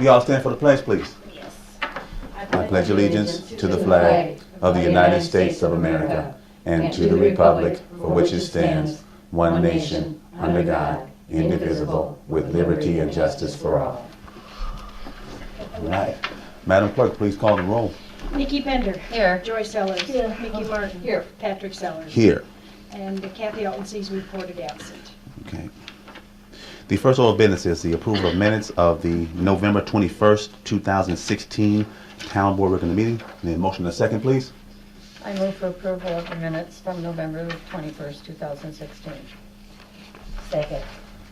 You all stand for the pledge, please. Yes. I pledge allegiance to the flag of the United States of America and to the republic for which it stands, one nation, under God, indivisible, with liberty and justice for all. All right. Madam Clerk, please call the roll. Nikki Bender. Here. Joy Sellers. Here. Mickey Martin. Here. Patrick Sellers. Here. And Kathy Alton sees reported absent. Okay. The first order of business is the approval of minutes of the November 21st, 2016 Town Board regular meeting. Need a motion and a second, please. I move for approval of the minutes from November 21st, 2016. Second.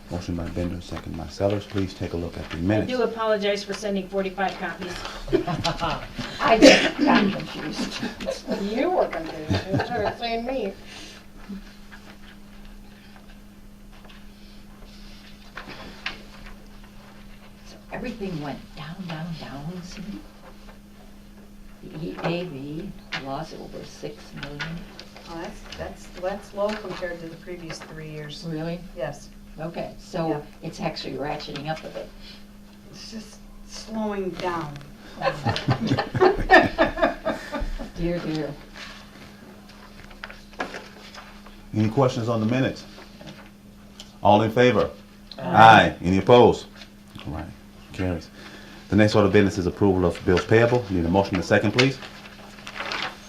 Motion by Bender, second by Sellers. Please take a look at the I minutes. do apologize for sending 45 copies. I just got confused. You were confused. You started saying me. So everything went down, Cindy. The EAV lost over 6 million. Oh, that's low compared to the previous 3 years. Really? Yes, Okay, so Yeah. it's actually ratcheting up a bit. it's just slowing down. Dear, dear. Any questions on the minutes? All in favor? Aye. Any opposed? All right. Carries. The next order of business is approval of bills payable. Need a motion and a second, please.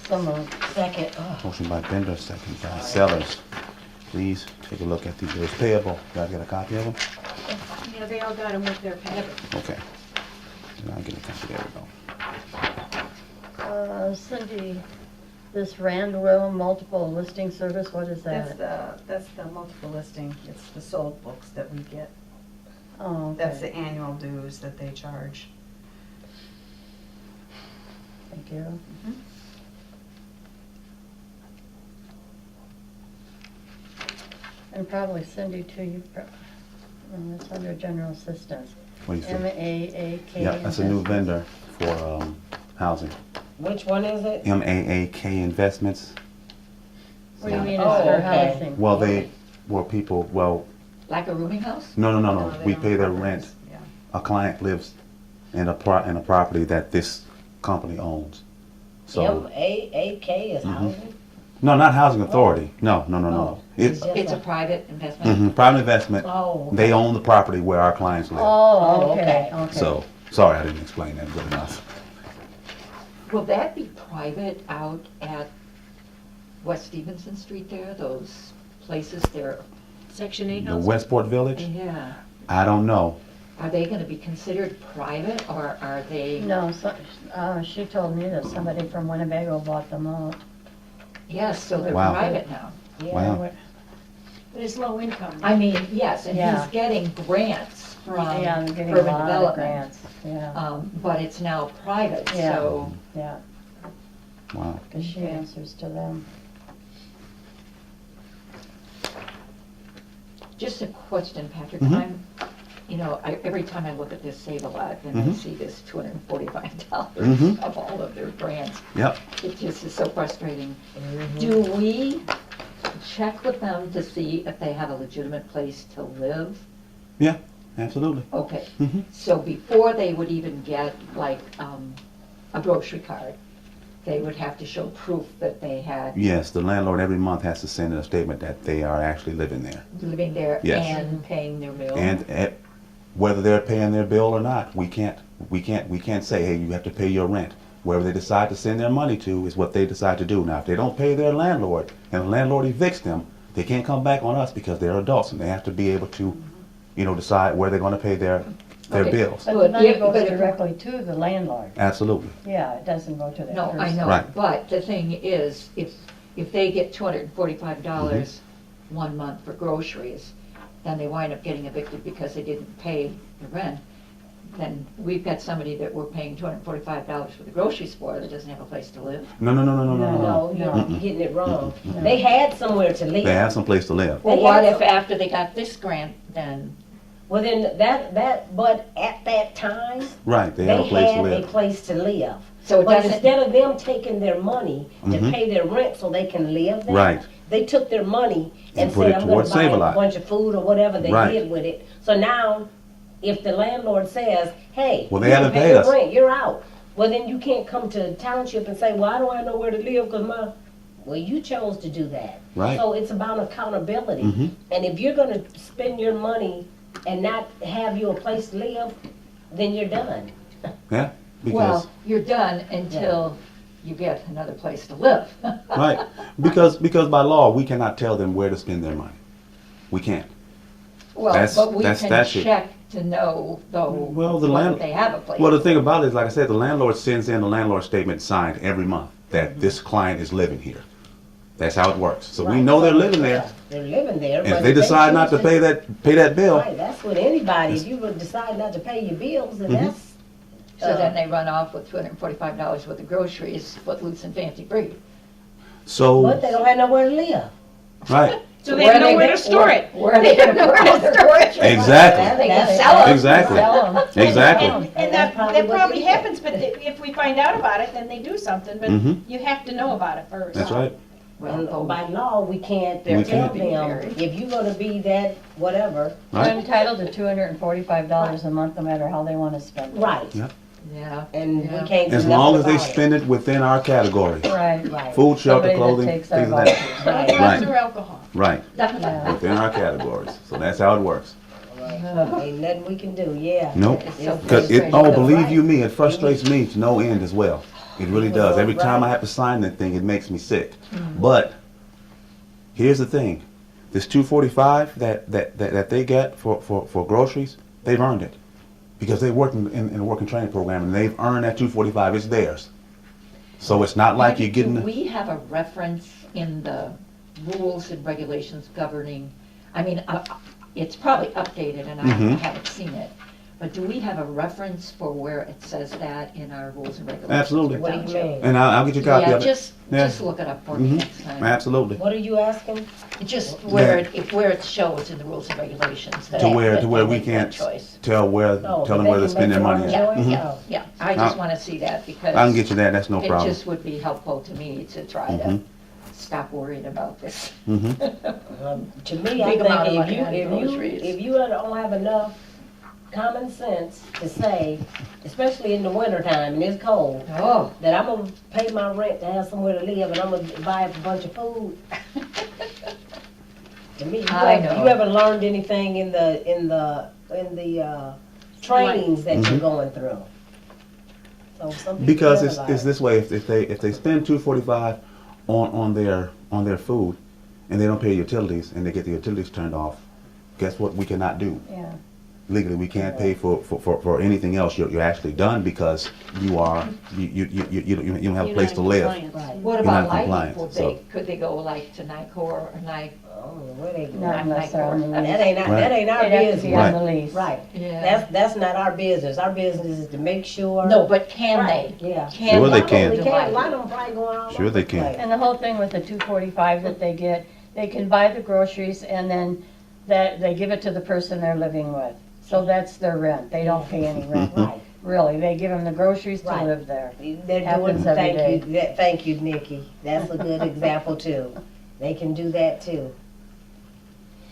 So moved. Second. Motion by Bender, second by Sellers. Please take a look at the bills payable. Y'all get a copy of them? Yeah, they all got them with their pay. Okay. And I'll get a copy. There we go. Cindy, this Randwell multiple listing service, what is that? That's the multiple listing. It's the sold books that we get. Oh, okay. That's the annual dues that they charge. Thank you. And probably Cindy too, it's under general assistance. What do you think? MAAK. Yeah, that's a new vendor for housing. Which one is it? MAAK Investments. What do you mean Oh, it's for okay. housing? Well, people, Like a rooming house? no. they We don't pay their cover rent. this. Yeah. A client lives in a property that this company owns. So, MAAK is housing? no, not housing authority. No. Oh. It's It's a private investment? private investment. Oh. They own the property where our clients live. Oh, okay, okay. So, sorry, I didn't explain that good enough. Will that be private out at West Stevenson Street there, those places there? Section 8 The housing. Westport Village? Yeah. I don't know. Are they gonna be considered private, or are they? No, she told me that somebody from Winnebago bought them out. Yes, so they're Wow. private now. Wow. But it's low income. I mean, yes, and Yeah. he's getting grants from Yeah, I'm getting a urban lot of development. grants, yeah, But it's now private, Yeah. so yeah, Wow. because she answers to them. just a question, Patrick. Mhm. Every time I look at this Save-A-Lot and I Mhm. see this $245 Mhm. of all of their grants, Yep. it just is so frustrating. Do we check with them to see if they have a legitimate place to live? Yeah, absolutely. Okay, Mhm. so before they would even get like a grocery card, they would have to show proof that they had Yes, the landlord every month has to send in a statement that they are actually living there. living there Yes. and paying their bill. And whether they're paying their bill or not, we can't say, hey, you have to pay your rent. Wherever they decide to send their money to is what they decide to do. Now, if they don't pay their landlord and the landlord evicts them, they can't come back on us because they're adults and they have to be able to, decide where they're going to pay their Okay. bills. But the But money if- goes but if- directly to the landlord. Absolutely. Yeah, it doesn't go to the No, person. I know, Right. but the thing is, if they get $245 Mm-hmm. 1 month for groceries, then they wind up getting evicted because they didn't pay the rent, then we've got somebody that we're paying $245 for the groceries for that doesn't have a place to live. No. No, you're getting it wrong. They had somewhere to live. They have some place to live. Well, They what have if some- after they got this grant, then, Well, then but at that time, Right, they they have a place to had a live. place to live. so it But doesn't, instead of them taking their money to Mhm. pay their rent so they can live there, Right. they took their money And and put said, it I'm gonna towards buy a Save-A-Lot." bunch of food or whatever they Right. did with it. So now, if the landlord says, hey, Well, they you haven't didn't pay paid your us. rent, you're out. Well, then you can't come to township and say, well, I don't have nowhere to live because well, you chose to do that. Right. So it's about accountability. Mhm. And if you're gonna spend your money and not have you a place to live, then you're done. Yeah, because, Well, you're done until you get another place to live. right, because by law, we cannot tell them where to spend their money. We can't. Well, That's- but we that's can statute. check to know, though, Well, the whether land- they have a place. Well, the thing about it is, like I said, the landlord sends in the landlord statement signed every month that this client is living here. That's how it works. So we Right. know they're living there. Yeah, they're living there. And but if they decide not to choose pay that bill, Right, that's with anybody. If you would decide not to pay your bills, then Mhm. that's. So then they run off with $245 worth of groceries, footloose and fancy free. so, But they don't have nowhere to live. right, So they have nowhere to store it. Where are they gonna put all their groceries? Exactly. They can That's- sell them. Exactly. Sell 'em. Exactly. And That's that what probably they do. happens, but if we find out about it, then they do something, but Mhm. you have to know about it first. That's right. And Well, by law, we can't They're tell can't. them, if you're gonna be that, whatever. They're Right. entitled to $245 a month, no matter how they wanna spend it. Right. Yeah. yeah. And Yeah. we can't do As long as nothing they about it. spend it within our category. Right. Right. Food, shelter, Somebody that clothing, takes things our of that. vouchers. Right. Drugs Right. or alcohol. Right, Definitely. within our categories. So that's how it works. Ain't nothing we can do, yeah. Nope. It's so Because it, frustrating. oh, believe Right. you me, it frustrates me to no end as well. It really does. Every time I have to sign that thing, it makes me sick. But here's the thing: this 245 that they get for groceries, they've earned it because they work in a work and training program, and they've earned that 245. It's theirs. So it's not like you're getting. Do we have a reference in the rules and regulations governing, I mean, it's probably updated and I Mhm. haven't seen it, but do we have a reference for where it says that in our rules and regulations? Absolutely. for What do you township? mean? And I'll get you a copy Yeah, of it. just Yeah. look it up for me Mhm. next time. Absolutely. What are you asking? Just where it shows in the rules and regulations that. To where that we they make that can't choice. tell where No, tell them but where they to can spend their make money their at. own Mhm. choice. Yeah, I just wanna see that because. I can get you that. That's no It problem. just would be helpful to me to try to Mhm. stop worrying about this. Mhm. To me, I Big amount of think money on groceries. if you don't have enough common sense to say, especially in the wintertime and it's cold, Oh, that I'm gonna pay my rent to have somewhere to live and I'm gonna buy a bunch of food. To me, I know. you haven't learned anything in the trainings that you're Mhm. going through. So some people Because never it's learn. this way. If they spend 245 on their food, and they don't pay utilities, and they get the utilities turned off, guess what? We cannot do Yeah. legally. We can't pay for anything else. You're actually done because you don't have a place to live. Right. what You're about not lighting? compliant, Will so- could they go like to NICOR or NIC? Oh, where they go? Not unless they're on the That lease. ain't our They'd have to business. be on the lease. Right. Yeah. That's not our business. Our business is to make sure. No, but can Right, they? yeah. Can Sure they they can. We do can't, a lighting? lot of them probably going all Sure over they the can. place. And the whole thing with the 245 that they get, they can buy the groceries and then that, they give it to the person they're living with. So that's their rent. They don't pay any rent. Right. Really, they give them the groceries to Right. live there. They're doing, Happens every thank you, Nikki. That's a good example too. They can do that too.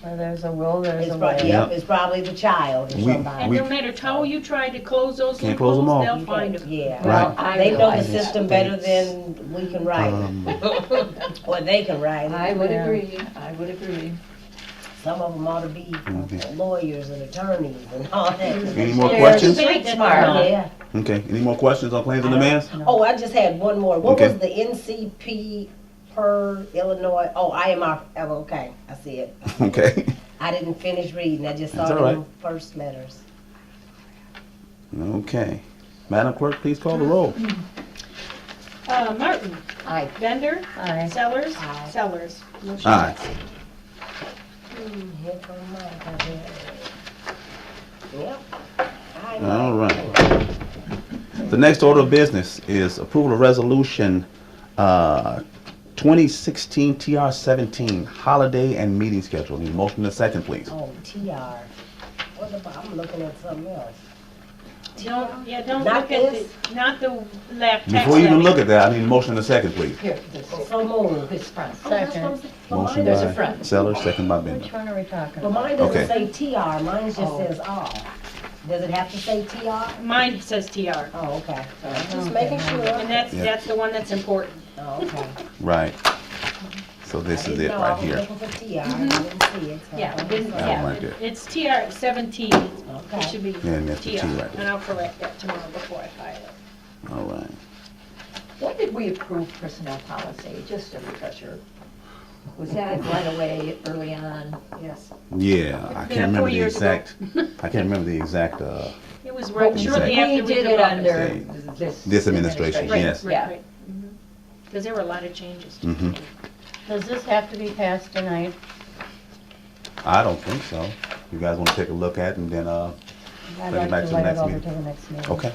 Where there's a will, there's It's a probably, way. Yeah. yep, it's probably the child or We- somebody. And no matter how you try to close those Can't close them all. loopholes, they'll find them. Yeah. Right. I They know the realize that. system better than we can write it. Or they can write I it. would Yeah. agree, I would agree. Some of them ought to be Mhm. lawyers and attorneys and all that. Any more They're questions? street smart. Yeah. Okay. Any more questions on claims and demands? Oh, I just had one more. What Okay. was the NCP per Illinois? Oh, IMR, oh, okay, I see it. Okay. I didn't finish reading, I just saw That's all the right. first letters. Okay. Madam Clerk, please call the roll. Martin, I, Bender, Aye. Sellers, Aye. Sellers. Motion Aye. passes. Here come mine. Yep. I know. All right. The next order of business is approval of resolution 2016 TR 17 holiday and meeting schedule. Need a motion and a second, please. Oh, TR. What about, I'm looking at something else. Don't Not look at this? not the left tax Before you even levy. look at that, I need a motion and a second, please. here, this, So moved. this front. Oh, that's what I'm saying. Well, Motion mine There's a doesn't- by front. Sellers, second by Bender. Which one are we talking Well, about? mine doesn't Okay. say TR, mine just Oh. says R. Does it have to say TR? Mine says TR, Oh, okay. Just making sure. and Yeah. that's the one that's important. Oh, okay. Right. So this is it right here. I was looking for TR, I didn't see it. so Yeah, I it didn't- That yeah, one right there. it's TR 17, it Okay. should be Yeah, and that's the T TR, right there. and I'll correct that tomorrow before I file it. All right. When did we approve personnel policy? Just a refresher. Was that right away, early on? Yes. Yeah, I Yeah, can't remember 4 the years ago. exact, I can't remember the exact, It was right shortly Exactly. after We did took it office. under This administration, Right, yes. right, Yeah. right. Because there were a lot of changes. Mhm. Does this have to be passed tonight? I don't think so. You guys wanna take a look at it and then, I'd Bring it like back to to the lay next it over meeting. to the next meeting. okay.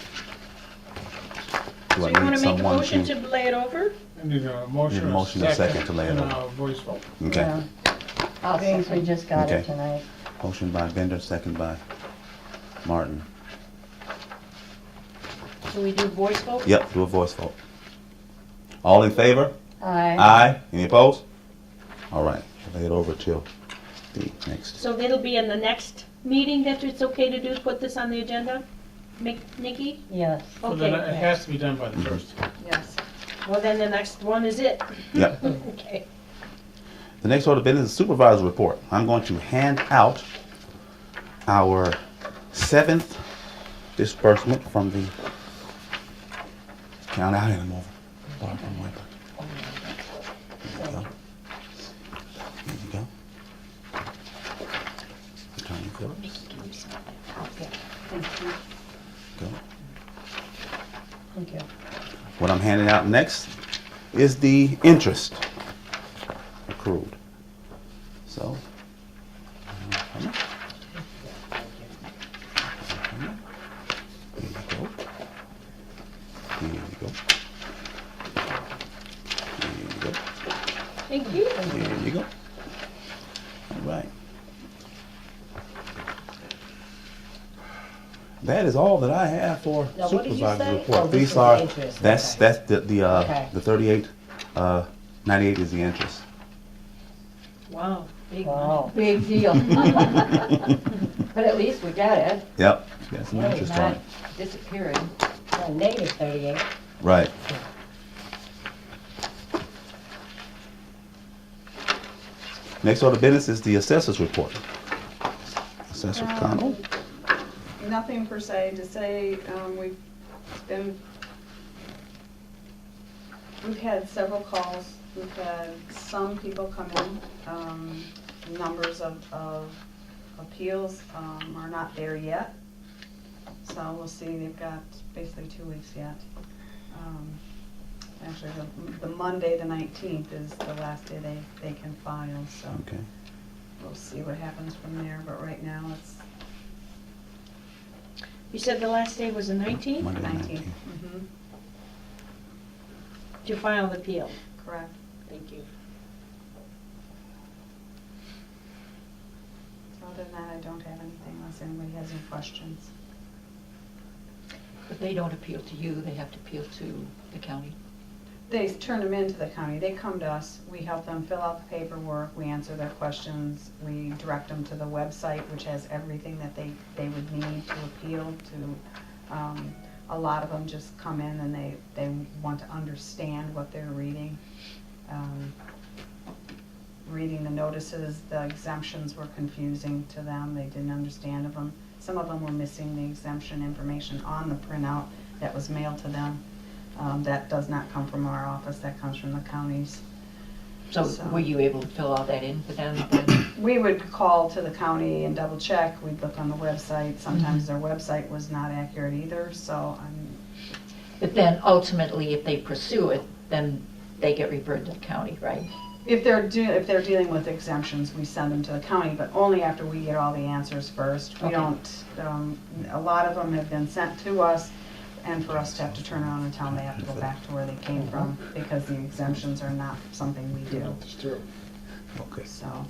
Do So I you need want to make a someone motion to lay it over? I need a motion, Need a motion and a second to lay it and over. a voice vote. Okay. Yeah, I'll Being we second. just got Okay. it tonight. Motion by Bender, second by Martin. So we do voice vote? Yep, do a voice vote. All in favor? Aye. Aye. Any opposed? All right, lay it over till the next. So it'll be in the next meeting that it's okay to do, put this on the agenda? Nikki? Yes. So then Okay, it has to be done by the first. Yes. well then the next one is it. Yep. Okay. The next order of business is supervisor report. I'm going to hand out our 7th disbursement from the count out and I'm over. Barb, I'm right back. There you go. There you go. Turn your clothes. Go. Thank you. What I'm handing out next is the interest accrued. So, here you go. Here you go. Here you go. Thank you. Here you go. All right. That is all that I have for Now, what did you supervisor say? report. Oh, this These is the are, interest, that's okay. Okay. the 38, 98 is the interest. Wow, big one. Wow. Big deal. But at least we got it. Yep, got some It's interest on not it. disappearing. Negative 38. Right. Next order of business is the assessor's report. Assessor Connell. Nothing per se to say, we've had several calls, we've had some people come in, numbers of appeals, are not there yet. So we'll see, they've got basically 2 weeks yet. Actually, the Monday, the 19th is the last day they can file, so Okay. we'll see what happens from there, but right now it's You said the last day was the 19th? Monday the 19th. 19th. Mhm. To file the appeal. Correct. Thank you. Other than that, I don't have anything unless anybody has any questions. But they don't appeal to you, they have to appeal to the county. They turn them into the county. They come to us. We help them fill out the paperwork. We answer their questions. We direct them to the website, which has everything that they would need to appeal to. A lot of them just come in and they want to understand what they're reading. Reading the notices, the exemptions were confusing to them. They didn't understand of them. Some of them were missing the exemption information on the printout that was mailed to them. That does not come from our office, that comes from the counties. So were you able to fill all that in for them then? We would call to the county and double check, we'd look on the website, sometimes their website was not accurate either, so But then ultimately, if they pursue it, then they get referred to the county, right? if they're dealing with exemptions, we send them to the county, but only after we get all the answers first. We Okay. don't, a lot of them have been sent to us, and for us to have to turn around and tell them they have to go back to where they came from, because the exemptions are not something we do, It's true. Okay. so.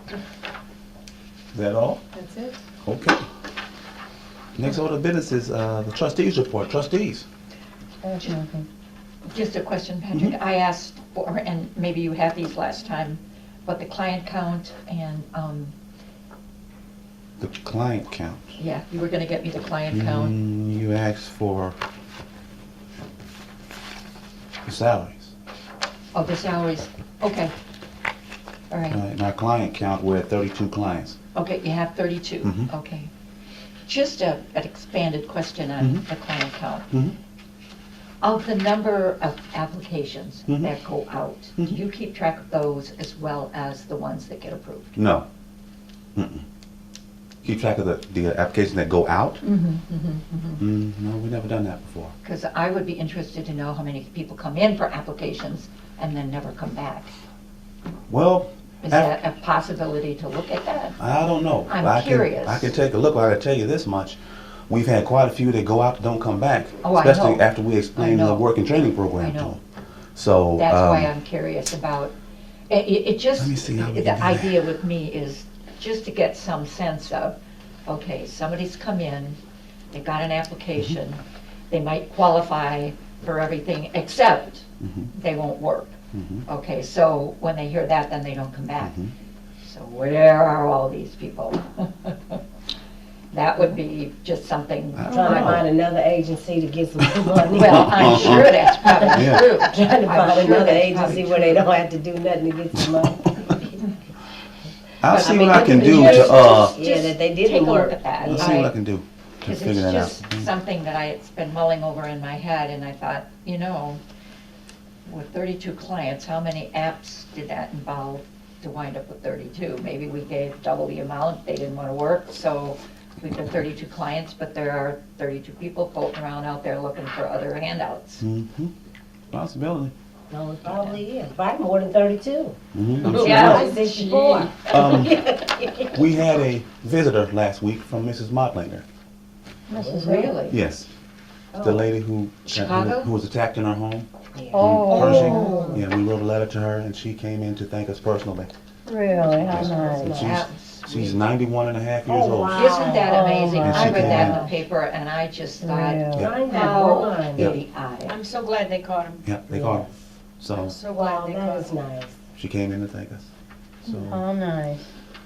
Is that all? That's it. Okay. Next order of business is the trustees report. Trustees. I have nothing. Just a question, Patrick. I asked for, and maybe you had these last time, but the client count and The client count. Yeah, you were gonna get me the client count. You asked for the salaries. Oh, the salaries, okay. All right, In our client count, we're at 32 clients. okay, you have 32, Mhm. okay. Just an expanded question on Mhm. the client count. Mhm. Of the number of applications Mhm. that go out, do Mhm. you keep track of those as well as the ones that get approved? No. Keep track of the applications that go out? No, we've never done that before. Because I would be interested to know how many people come in for applications and then never come back. Well, Is that a possibility to look at that? I don't know. I'm I curious. I can take a look, but I can tell you this much. We've had quite a few that go out and don't come back. Oh, I Especially know. after we explain I the know. work and training I program to know. them. So, That's why I'm curious about, it just, Let me see how we can do the that. idea with me is just to get some sense of, okay, somebody's come in, they got an application, Mm-hmm. they might qualify for everything except Mhm. they won't work. Mhm. Okay, so when they hear that, then they don't come back. Mhm. So where are all these people? That would be just something. I don't Trying to know. find another agency to get some money. Well, I'm sure that's probably Yeah. true. Trying to I'm find sure another that's agency probably where they true. don't have to do nothing to get some money. I'll But, see I mean, what I can do just- to, Yeah, that they didn't Take a work. look at that. I'll see what I can do to Because figure it's that out. just something that it's been mulling over in my head, and I thought, you know, with 32 clients, how many apps did that involve to wind up with 32? Maybe we gave double the amount, they didn't want to work, so we've got 32 clients, but there are 32 people floating around out there looking for other handouts. Mhm. Possibility. No, it probably is. Probably more than 32. Mhm. Yeah. Like 64. We had a visitor last week from Mrs. Mottlinger. Really? Yes. Oh. The lady who Chicago? who was attacked in her home. Oh, Pershing. Yeah, we wrote a letter to her and she came in to thank us personally. really, how nice. She's 91 and a half years Oh, old. wow. Isn't that amazing? Oh, my I read that in God. the paper, and I just thought, Really. Trying to how run. Yeah. idiotic. I'm so glad they caught him. Yeah, they called her. So I'm so glad Wow, they that caught is him. nice. she came in to thank us. So How nice.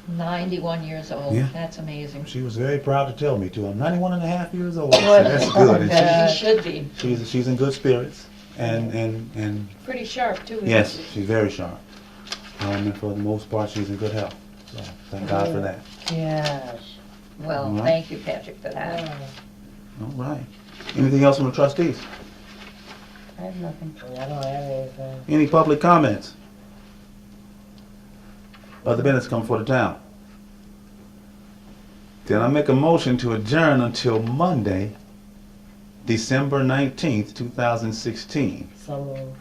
91 years old, Yeah. that's amazing. she was very proud to tell me too. I'm 91 and a half years old. I said, that's good. And Yeah. She should be. she's in good spirits. And Pretty sharp too. isn't yes, she? she's very sharp. And for the most part, she's in good health. So thank God for that. Yes. Well, All right. thank you, Patrick, for that. Wow. All right. Anything else from the trustees? I have nothing. I don't have anything. Any public comments? Other business come for the town. Then I make a motion to adjourn until Monday, December 19th, 2016. So,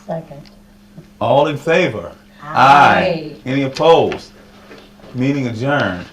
Second. All in favor? Aye. Any opposed? Meeting adjourned.